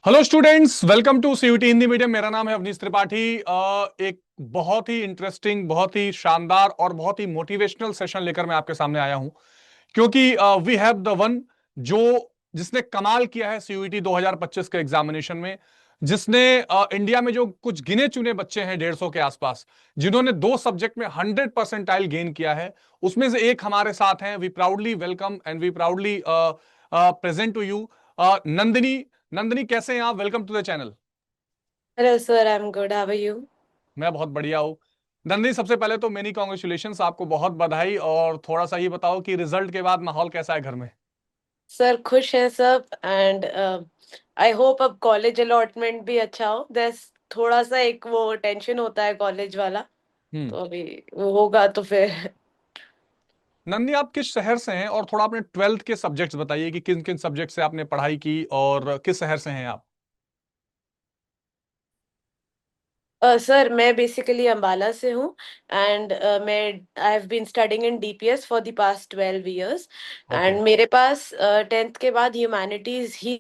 Hello students, welcome to CUET Hindi medium. मेरा नाम है अवनीश त्रिपाठी। एक बहुत ही इंटरेस्टिंग, बहुत ही शानदार और बहुत ही मोटिवेशनल सेशन लेकर मैं आपके सामने आया हूं, क्योंकि वी हैव द वन जो जिसने कमाल किया है सीयूटी 2025 के एग्जामिनेशन में। जिसने इंडिया में जो कुछ गिने चुने बच्चे हैं 150 के आसपास, जिन्होंने दो सब्जेक्ट में 100% गेन किया है, उसमें से एक हमारे साथ हैं। We proudly welcome and we proudly present to you Nandini. Nandini, कैसे हैं आप? Welcome to the channel. Hello, sir. I'm good. How are you? मैं बहुत बढ़िया हूँ। नंदिनी, सबसे पहले तो मेनी कॉन्ग्रेचुलेशंस, आपको बहुत बधाई। और थोड़ा सा ये बताओ कि रिजल्ट के बाद माहौल कैसा है घर में? सर खुश हैं सब एंड आई होप अब कॉलेज अलॉटमेंट भी अच्छा हो। दस थोड़ा सा एक वो टेंशन होता है कॉलेज वाला। हम्म। तो अभी वो होगा तो फिर नंदिनी, आप किस शहर से हैं? और थोड़ा अपने 12th के सब्जेक्ट्स बताइए कि किन किन सब्जेक्ट से आपने पढ़ाई की और किस शहर से हैं आप? सर मैं बेसिकली अंबाला से हूँ एंड मैं I have been studying in DPS for the past 12 years okay. And मेरे पास 10th के बाद ह्यूमैनिटीज ही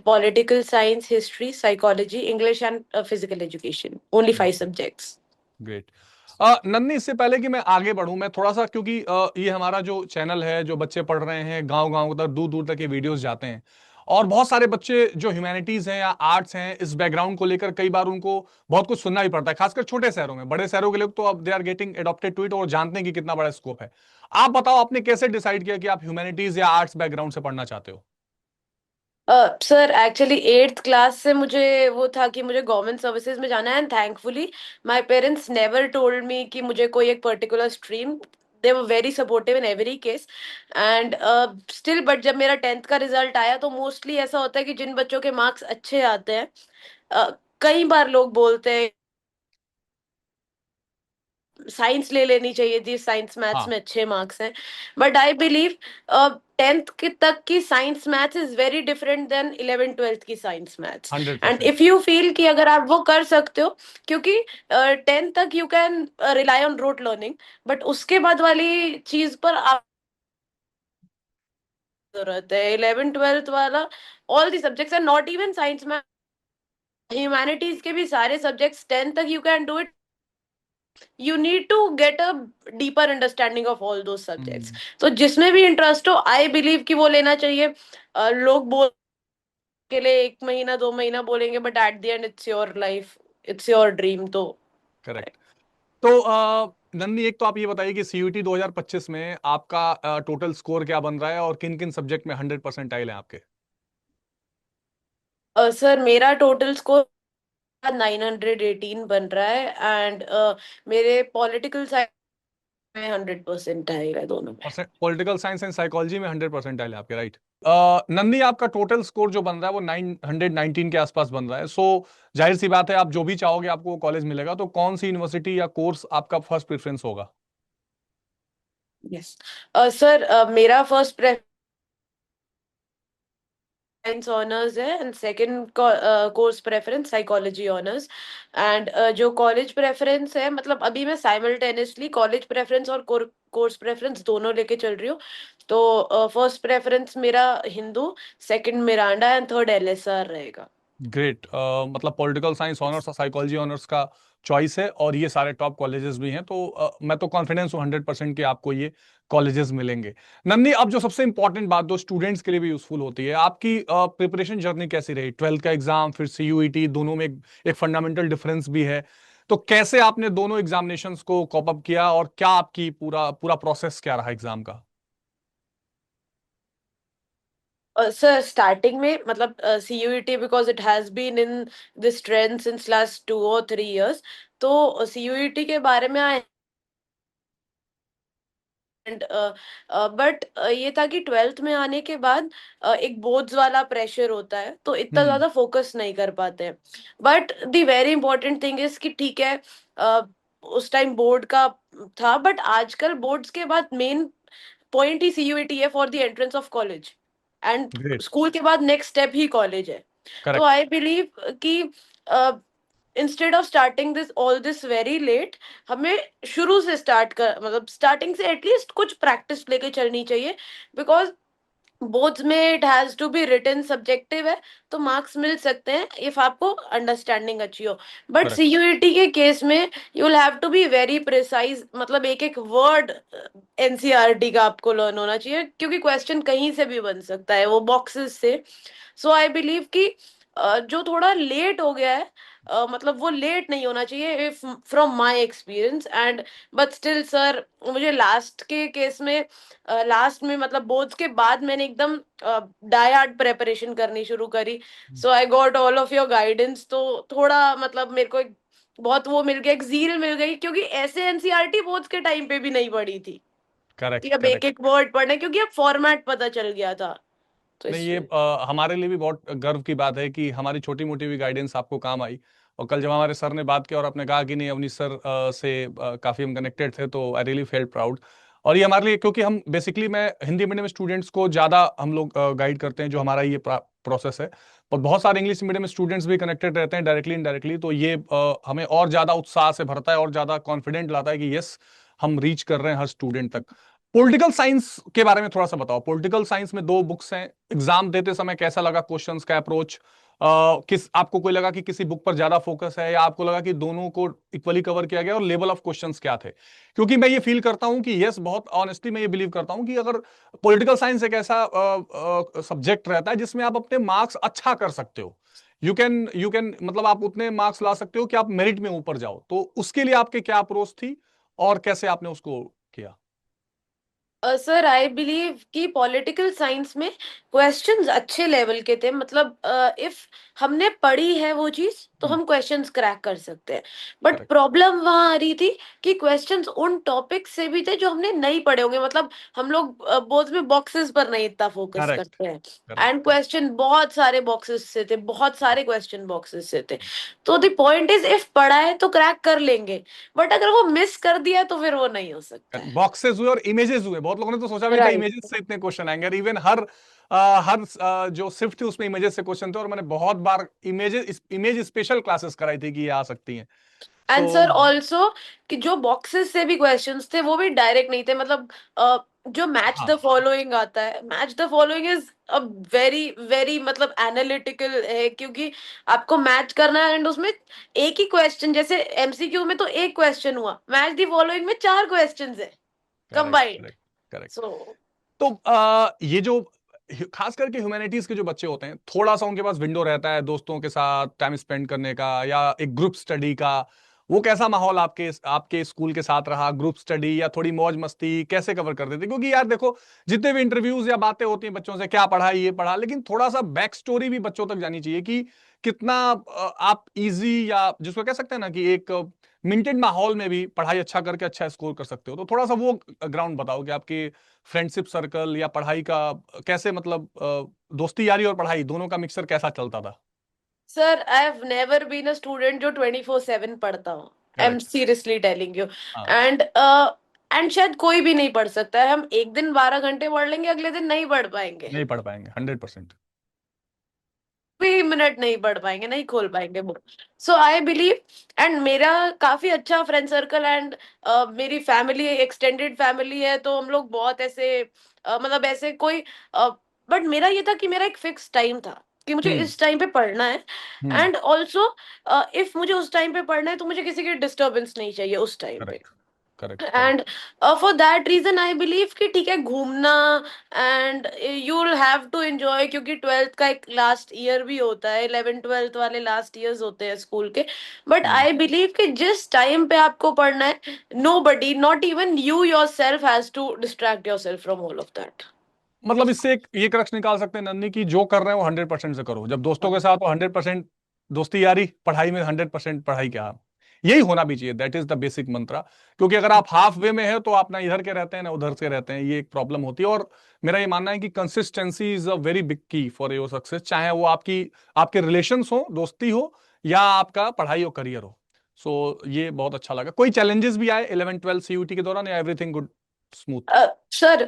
political science history psychology English and physical education only 5 subjects. Great. Nanni, इससे पहले कि मैं आगे बढ़ूं, मैं थोड़ा सा, क्योंकि ये हमारा जो चैनल है, जो बच्चे पढ़ रहे हैं, गांव गांव तक, दूर दूर तक ये वीडियोस जाते हैं। और बहुत सारे बच्चे जो ह्यूमैनिटीज हैं या आर्ट्स हैं, इस बैकग्राउंड को लेकर कई बार उनको बहुत कुछ सुनना भी पड़ता है, खासकर छोटे शहरों में। बड़े शहरों के लोग तो अब they are getting adopted to it और जानते हैं कि कितना बड़ा स्कोप है। आप बताओ, आपने कैसे डिसाइड किया कि आप ह्यूमैनिटीज या आर्ट्स बैकग्राउंड से पढ़ना चाहते हो? सर एक्चुअली 8th क्लास से मुझे वो था कि मुझे गवर्नमेंट सर्विसेज में जाना है and thankfully my parents never told me कि मुझे कोई एक particular stream. They were very supportive in every case and still but जब मेरा 10th का रिजल्ट आया तो मोस्टली ऐसा होता है कि जिन बच्चों के मार्क्स अच्छे आते हैं कई बार लोग बोलते हैं साइंस ले लेनी चाहिए थी, साइंस मैथ्स हाँ। में अच्छे मार्क्स हैं। बट आई बिलीव 10th के तक की science maths is very different than 11th 12th की science maths. And 100%। If you feel कि अगर आप वो कर सकते हो, क्योंकि 10th तक you can rely on rote learning, but उसके बाद वाली चीज पर आप जरूरत है 11th 12th वाला। All the subjects are not even science में, ह्यूमैनिटीज के भी सारे सब्जेक्ट्स 10th तक you can do it. You need to get a deeper understanding of all those subjects. Hmm. तो जिसमें भी इंटरेस्ट हो आई बिलीव कि वो लेना चाहिए। लोग बोल के लिए 1 महीना 2 महीना बोलेंगे but at the end it's your life, it's your dream. तो करेक्ट। तो नंदी, एक तो आप ये बताइए कि सीयूटी 2025 में आपका टोटल स्कोर क्या बन रहा है और किन किन सब्जेक्ट में 100% हैं आपके? सर मेरा टोटल स्कोर 918 बन रहा है एंड मेरे पॉलिटिकल साइंस में 100% आएगा दोनों में। और पॉलिटिकल साइंस एंड साइकोलॉजी में 100% आपके, राइट? नंदी, आपका टोटल स्कोर जो बन रहा है वो 919 के आसपास बन रहा है। सो जाहिर सी बात है, आप जो भी चाहोगे आपको कॉलेज मिलेगा। तो कौन सी यूनिवर्सिटी या कोर्स आपका फर्स्ट प्रेफरेंस होगा? यस सर मेरा फर्स्ट साइंस ऑनर्स है and second course preference psychology honours. And जो कॉलेज प्रेफरेंस है, मतलब अभी मैं साइमल्टेनियसली कॉलेज प्रेफरेंस और कोर्स प्रेफरेंस दोनों लेके चल रही हूँ। तो फर्स्ट प्रेफरेंस मेरा Hindu, second Miranda and third LSR रहेगा। ग्रेट। मतलब पॉलिटिकल साइंस ऑनर्स और साइकोलॉजी ऑनर्स का चॉइस है, और ये सारे टॉप कॉलेजेस भी हैं। तो मैं तो कॉन्फिडेंस हूँ 100% कि आपको ये कॉलेजेस मिलेंगे। नंदी, अब जो सबसे इंपॉर्टेंट बात जो स्टूडेंट्स के लिए भी यूजफुल होती है, आपकी प्रिपरेशन जर्नी कैसी रही? 12th का एग्जाम, फिर सीयूईटी, दोनों में एक फंडामेंटल डिफरेंस भी है। तो कैसे आपने दोनों एग्जामिनेशंस को कॉप अप किया, और क्या आपकी पूरा पूरा प्रोसेस क्या रहा एग्जाम का? सर स्टार्टिंग में मतलब CUET because it has been in this trend since last 2 or 3 years। तो सीयूईटी के बारे में एंड बट ये था कि 12th में आने के बाद एक बोर्ड्स वाला प्रेशर होता है तो इतना हम्म। ज्यादा फोकस नहीं कर पाते हैं। But the very important thing is कि ठीक है, उस टाइम बोर्ड का था बट आजकल बोर्ड्स के बाद मेन पॉइंट ही सीयूईटी है for the entrance of college and great. School के बाद नेक्स्ट स्टेप ही कॉलेज है। तो करेक्ट। आई बिलीव कि instead of starting this all this very late, हमें शुरू से स्टार्ट कर मतलब स्टार्टिंग से एटलीस्ट कुछ प्रैक्टिस लेके चलनी चाहिए। बिकॉज बोर्ड्स में it has to be written, subjective है, तो मार्क्स मिल सकते हैं इफ आपको अंडरस्टैंडिंग अच्छी हो। But correct. सीयूईटी के केस में you will have to be very precise, मतलब एक एक वर्ड एनसीईआरटी का आपको लर्न होना चाहिए, क्योंकि क्वेश्चन कहीं से भी बन सकता है, वो बॉक्सेस से। सो आई बिलीव कि जो थोड़ा लेट हो गया है, मतलब वो लेट नहीं होना चाहिए, if from my experience and. But still sir, मुझे लास्ट के केस में, लास्ट में मतलब बोर्ड्स के बाद मैंने एकदम डाई हार्ड प्रेपरेशन करनी शुरू करी। So I got all of your guidance, तो थोड़ा मतलब मेरे को एक बहुत वो मिल गया, एक जील मिल गई, क्योंकि ऐसे एनसीईआरटी बोर्ड्स के टाइम पे भी नहीं पढ़ी थी कि करेक्ट। अब एक करेक्ट। एक वर्ड पढ़ना है, क्योंकि अब फॉर्मेट पता चल गया था, तो नहीं, ये इसलिए। हमारे लिए भी बहुत गर्व की बात है कि हमारी छोटी मोटी भी गाइडेंस आपको काम आई। और कल जब हमारे सर ने बात की और आपने कहा कि नहीं, अवनीश सर से काफ़ी हम कनेक्टेड थे, तो आई रियली फेल्ट प्राउड। और ये हमारे लिए, क्योंकि हम बेसिकली मैं हिंदी मीडियम स्टूडेंट्स को ज़्यादा हम लोग गाइड करते हैं, जो हमारा ये प्रोसेस है। और बहुत सारे इंग्लिश मीडियम स्टूडेंट्स भी कनेक्टेड रहते हैं डायरेक्टली इनडायरेक्टली, तो ये हमें और ज़्यादा उत्साह से भरता है और ज़्यादा कॉन्फिडेंट लाता है कि यस, हम रीच कर रहे हैं हर स्टूडेंट तक। पॉलिटिकल साइंस के बारे में थोड़ा सा बताओ। पॉलिटिकल साइंस में दो बुक्स हैं, एग्जाम देते समय कैसा लगा क्वेश्चंस का अप्रोच? किस आपको कोई लगा कि किसी बुक पर ज्यादा फोकस है, या आपको लगा कि दोनों को इक्वली कवर किया गया, और लेवल ऑफ क्वेश्चंस क्या थे? क्योंकि मैं ये फील करता हूं कि यस, बहुत ऑनेस्टली मैं ये बिलीव करता हूं कि अगर पॉलिटिकल साइंस एक ऐसा सब्जेक्ट रहता है जिसमें आप अपने मार्क्स अच्छा कर सकते हो, यू कैन मतलब आप उतने मार्क्स ला सकते हो कि आप मेरिट में ऊपर जाओ, तो उसके लिए आपके क्या अप्रोच थी और कैसे आपने उसको किया? सर आई बिलीव कि पॉलिटिकल साइंस में क्वेश्चंस अच्छे लेवल के थे, मतलब इफ हमने पढ़ी है वो चीज, तो हम क्वेश्चंस क्रैक कर सकते हैं। But correct. प्रॉब्लम वहां आ रही थी कि क्वेश्चंस उन टॉपिक से भी थे जो हमने नहीं पढ़े होंगे, मतलब हम लोग बोर्ड में बॉक्सेस पर नहीं इतना फोकस करेक्ट। करते हैं। करेक्ट। एंड क्वेश्चन बहुत सारे बॉक्सेस से थे, बहुत सारे क्वेश्चन बॉक्सेस से थे। तो द पॉइंट इज, इफ पढ़ा है तो क्रैक कर लेंगे, बट अगर वो मिस कर दिया तो फिर वो नहीं हो सकता है। बॉक्सेस हुए और इमेजेस हुए, बहुत लोगों ने तो सोचा भी था राइट। इमेजेस से इतने क्वेश्चन आएंगे, और इवन हर जो शिफ्ट थी उसमें इमेजेस से क्वेश्चन थे, और मैंने बहुत बार इमेज स्पेशल क्लासेस कराई थी कि ये आ सकती हैं। एंड सो सर ऑल्सो कि जो बॉक्सेस से भी क्वेश्चंस थे वो भी डायरेक्ट नहीं थे, मतलब जो मैच हाँ। द फॉलोइंग आता है, match the following is a very very मतलब एनालिटिकल है, क्योंकि आपको मैच करना है, एंड उसमें एक ही क्वेश्चन, जैसे एमसीक्यू में तो एक क्वेश्चन हुआ, मैच द फॉलोइंग में चार क्वेश्चंस है करेक्ट। कंबाइंड। करेक्ट। करेक्ट। सो तो ये जो खास करके ह्यूमैनिटीज के जो बच्चे होते हैं, थोड़ा सा उनके पास विंडो रहता है दोस्तों के साथ टाइम स्पेंड करने का, या एक ग्रुप स्टडी का। वो कैसा माहौल आपके आपके स्कूल के साथ रहा? ग्रुप स्टडी या थोड़ी मौज मस्ती कैसे कवर करते थे? क्योंकि यार देखो, जितने भी इंटरव्यूज या बातें होती हैं बच्चों से, क्या पढ़ा, ये पढ़ा, लेकिन थोड़ा सा बैक स्टोरी भी बच्चों तक जानी चाहिए कि कितना आप इजी, या जिसको कह सकते हैं ना कि एक मिंटेड माहौल में भी पढ़ाई अच्छा करके अच्छा स्कोर कर सकते हो। तो थोड़ा सा वो ग्राउंड बताओ कि आपके फ्रेंडशिप सर्कल या पढ़ाई का कैसे, मतलब दोस्ती यारी और पढ़ाई दोनों का मिक्सर कैसा चलता था? Sir I have never been a student जो 24/7 पढ़ता हूँ। I am correct. Seriously telling you. हाँ। एंड एंड शायद कोई भी नहीं पढ़ सकता है, हम एक दिन 12 घंटे पढ़ लेंगे, अगले दिन नहीं पढ़ पाएंगे, नहीं पढ़ पाएंगे 100%। भी मिनट नहीं पढ़ पाएंगे, नहीं खोल पाएंगे book. So I believe, and मेरा काफी अच्छा फ्रेंड सर्कल, एंड मेरी फैमिली एक्सटेंडेड फैमिली है, तो हम लोग बहुत ऐसे मतलब ऐसे कोई, बट मेरा ये था कि मेरा एक फिक्स टाइम था कि मुझे हम्म। इस टाइम पे पढ़ना है। हम्म। एंड ऑल्सो इफ मुझे उस टाइम पे पढ़ना है तो मुझे किसी की डिस्टरबेंस नहीं चाहिए उस टाइम पे। Correct. Correct. Correct. And for that reason I believe कि ठीक है घूमना, and you will have to enjoy, क्योंकि ट्वेल्थ का एक लास्ट ईयर भी होता है, 11th 12th वाले लास्ट ईयर्स होते हैं स्कूल के। But hmm. आई बिलीव कि जिस टाइम पे आपको पढ़ना है, nobody, not even you yourself, has to distract yourself from all of that. मतलब इससे एक ये क्रक्स निकाल सकते हैं नन्नी, की जो कर रहे हैं वो 100% से करो। जब दोस्तों के साथ हो 100% दोस्ती यारी, पढ़ाई में 100% पढ़ाई क्या, यही होना भी चाहिए। दैट इज द बेसिक मंत्रा। क्योंकि अगर आप हाफ वे में है तो आप ना इधर के रहते हैं ना उधर से रहते हैं, ये एक प्रॉब्लम होती है। और मेरा ये मानना है कि consistency is a very big की फॉर योर सक्सेस, चाहे वो आपकी आपके रिलेशंस हो, दोस्ती हो, या आपका पढ़ाई और करियर हो। सो ये बहुत अच्छा लगा। कोई चैलेंजेस भी आए 11 12 सीयूटी के दौरान, या everything good, smooth? Sir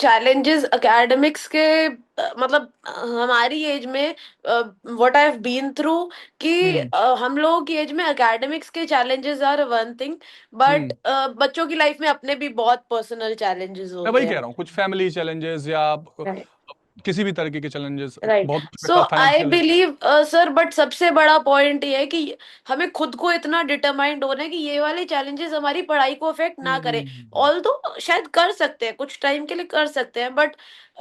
challenges academics के, मतलब हमारी एज में what I have been through, कि हम्म। हम लोगों की एज में एकेडमिक्स के challenges are one thing, but hmm. बच्चों की लाइफ में अपने भी बहुत पर्सनल चैलेंजेस मैं होते वही हैं। कह रहा हूँ, कुछ फैमिली चैलेंजेस या Right. किसी भी तरीके के चैलेंजेस, राइट, बहुत सो बेटा आई फाइनेंशियल है। बिलीव सर, बट सबसे बड़ा पॉइंट ये है कि हमें खुद को इतना डिटरमाइंड होना है कि ये वाले चैलेंजेस हमारी पढ़ाई को अफेक्ट ना करे। हम्म। ऑल तो शायद कर सकते हैं, कुछ टाइम के लिए कर सकते हैं, बट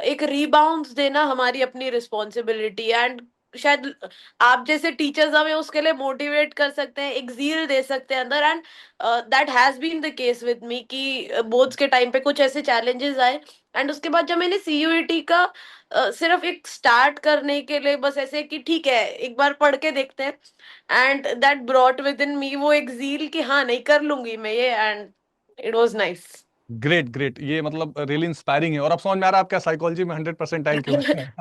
एक रीबाउंड देना हमारी अपनी रिस्पॉन्सिबिलिटी। एंड शायद आप जैसे टीचर्स हमें उसके लिए मोटिवेट कर सकते हैं, एक जील दे सकते हैं अंदर। And that has been the case with me कि बोर्ड्स के टाइम पे कुछ ऐसे चैलेंजेस आए, एंड उसके बाद जब मैंने सीयूईटी का सिर्फ एक स्टार्ट करने के लिए बस ऐसे कि ठीक है एक बार पढ़ के देखते हैं, and that brought within me वो एक जील कि हाँ नहीं कर लूंगी मैं ये, and it was nice. Great great, ये मतलब रियली इंस्पायरिंग है। और अब समझ में आ रहा है आपका साइकोलॉजी में 100% क्यों है।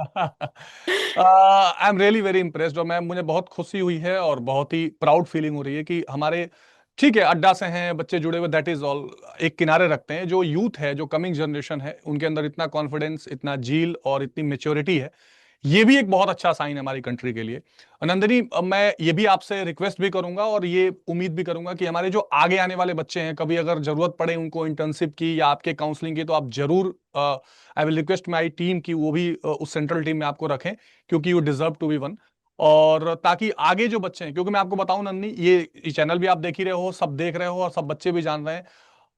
I am really very impressed, और मैं मुझे बहुत खुशी हुई है और बहुत ही प्राउड फीलिंग हो रही है कि हमारे, ठीक है अड्डा से हैं बच्चे जुड़े हुए, दैट इज ऑल, एक किनारे रखते हैं। जो यूथ है, जो कमिंग जनरेशन है, उनके अंदर इतना कॉन्फिडेंस, इतना जील और इतनी मेच्योरिटी है, ये भी एक बहुत अच्छा साइन है हमारी कंट्री के लिए। नंदिनी, अब मैं ये भी आपसे रिक्वेस्ट भी करूंगा और ये उम्मीद भी करूंगा कि हमारे जो आगे आने वाले बच्चे हैं, कभी अगर जरूरत पड़े उनको इंटर्नशिप की या आपके काउंसलिंग की, तो आप जरूर, I will request my team की वो भी उस सेंट्रल टीम में आपको रखें, क्योंकि you deserve to be one. और ताकि आगे जो बच्चे हैं, क्योंकि मैं आपको बताऊं नंदिनी, ये चैनल भी आप देख ही रहे हो, सब देख रहे हो और सब बच्चे भी जान रहे हैं,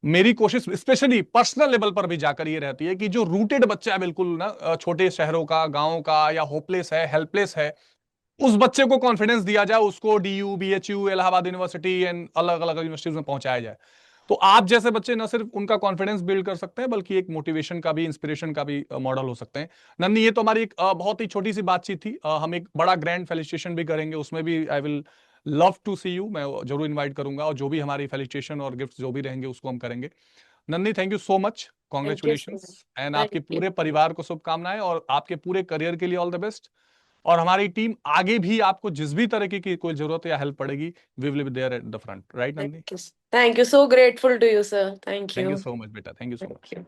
मेरी कोशिश स्पेशली पर्सनल लेवल पर भी जाकर ये रहती है कि जो रूटेड बच्चा है बिल्कुल ना, छोटे शहरों का, गांव का, या होपलेस है, हेल्पलेस है, उस बच्चे को कॉन्फिडेंस दिया जाए, उसको DU, BHU, Allahabad university and अलग अलग यूनिवर्सिटीज में पहुंचाया जाए। तो आप जैसे बच्चे न सिर्फ उनका कॉन्फिडेंस बिल्ड कर सकते हैं, बल्कि एक मोटिवेशन का भी, इंस्पिरेशन का भी मॉडल हो सकते हैं। नंदी, ये तो हमारी एक बहुत ही छोटी सी बातचीत थी। हम एक बड़ा ग्रैंड फेलिसिटेशन भी करेंगे, उसमें भी I will love to see you, मैं जरूर इन्वाइट करूंगा, और जो भी हमारी फेलिसिटेशन और गिफ्ट जो भी रहेंगे उसको हम करेंगे। Nandi, thank you so much, thank you so congratulations, much. And thank आपके यू। पूरे परिवार को शुभकामनाएं, और आपके पूरे करियर के लिए ऑल द बेस्ट। और हमारी टीम आगे भी आपको जिस भी तरीके की कोई जरूरत या हेल्प पड़ेगी, we will be there at the front, right Nandi? Thank you, thank you, so grateful to you sir, thank thank you. You so much बेटा, thank you so thank much. You.